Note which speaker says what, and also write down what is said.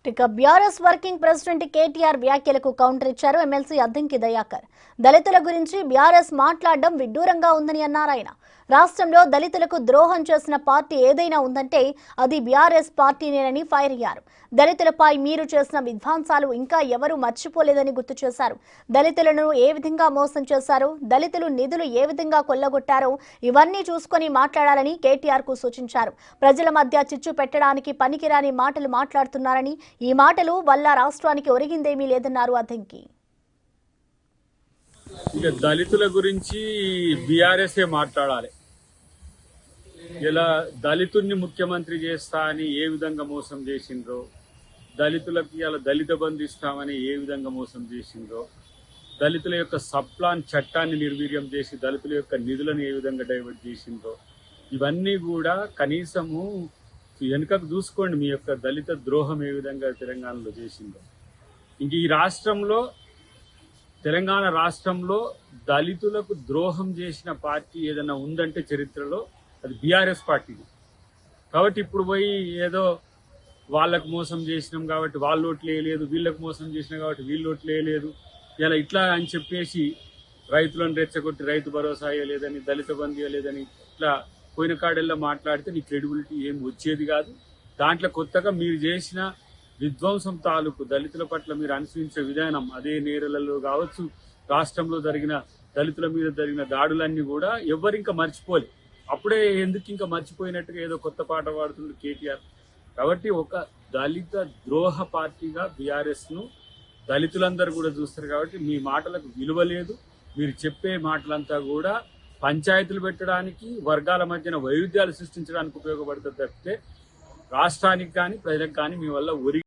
Speaker 1: ఇక BRS working president KTR వ్యాఖ్యలకు counter ఇచ్చారు ఎమ్మెల్సీ అద్దంకి దయాకర్. దళితుల గురించి బీఆర్ఎస్ మాట్లాడడం విడ్డూరంగా ఉందని అన్నారు ఆయన. రాష్ట్రంలో దళితులకు ద్రోహం చేసిన పార్టీ ఏదైనా ఉందంటే అది బీఆర్ఎస్ పార్టీనేనని ఫైర్ అయ్యారు. దళితులపై మీరు చేసిన విధ్వంసాలు ఇంకా ఎవరూ మర్చిపోలేదని గుర్తు చేశారు. దళితులను ఏ విధంగా మోసం చేశారో, దళితులు నిధులు ఏ విధంగా కొల్లగొట్టారో ఇవన్నీ చూసుకొని మాట్లాడాలని కేటీఆర్ కు సూచించారు. ప్రజల మధ్య చిచ్చు పెట్టడానికి పనికిరాని మాటలు మాట్లాడుతున్నారని, ఈ మాటలు వల్ల రాష్ట్రానికి ఒరిగిందేమీ లేదన్నారు అద్దంకి.
Speaker 2: ఇక దళితుల గురించి బీఆర్ఎస్ఏ మాట్లాడాలి. ఇలా దళితుల్ని ముఖ్యమంత్రి చేస్తా అని ఏ విధంగా మోసం చేసిండ్రో, దళితులకి ఇలా దళిత బంధు ఇస్తామని ఏ విధంగా మోసం చేసిండ్రో, దళితుల యొక్క సప్లాన్ చట్టాన్ని నిర్వీర్యం చేసి దళితుల యొక్క నిధులను ఏ విధంగా డైవర్ట్ చేసిండ్రో, ఇవన్నీ కూడా కనీసము వెనుకకు చూసుకోండి. మీ యొక్క దళిత ద్రోహం ఏ విధంగా తెలంగాణలో చేసిందో. ఇంక ఈ రాష్ట్రంలో, తెలంగాణ రాష్ట్రంలో దళితులకు ద్రోహం చేసిన పార్టీ ఏదైనా ఉందంటే చరిత్రలో అది బీఆర్ఎస్ పార్టీ. కాబట్టి ఇప్పుడు పోయి ఏదో వాళ్ళకు మోసం చేసినాం కాబట్టి వాళ్ళు ఓట్లు వేయలేదు, వీళ్ళకు మోసం చేసినాం కాబట్టి వీళ్ళు ఓట్లు వేయలేదు, ఇలా ఇట్లా అని చెప్పేసి రైతులను రెచ్చగొట్టి రైతు భరోసా ఇవ్వలేదని, దళిత బంధు ఇవ్వలేదని ఇట్లా పోయిన కాడల్లో మాట్లాడితే నీ క్రెడిబిలిటీ ఏం వచ్చేది కాదు. దాంట్లో కొత్తగా మీరు చేసిన విధ్వంసం తాలూకు దళితుల పట్ల మీరు అనుసరించే విధానం, అదే నేరలలో కావచ్చు, రాష్ట్రంలో జరిగిన దళితుల మీద జరిగిన దాడులన్నీ కూడా ఎవరు ఇంకా మర్చిపోలే. అప్పుడే ఎందుకు ఇంకా మర్చిపోయినట్టుగా ఏదో కొత్త పాట పాడుతుంది కేటీఆర్. కాబట్టి ఒక దళిత ద్రోహ పార్టీగా బీఆర్ఎస్ను దళితులందరూ కూడా చూస్తారు. కాబట్టి మీ మాటలకు విలువ లేదు. మీరు చెప్పే మాటలంతా కూడా పంచాయతీలు పెట్టడానికి, వర్గాల మధ్యన వైరుధ్యాలు సృష్టించడానికి ఉపయోగపడుతుంది తప్పితే రాష్ట్రానికి కానీ ప్రజలకు కానీ మీ వల్ల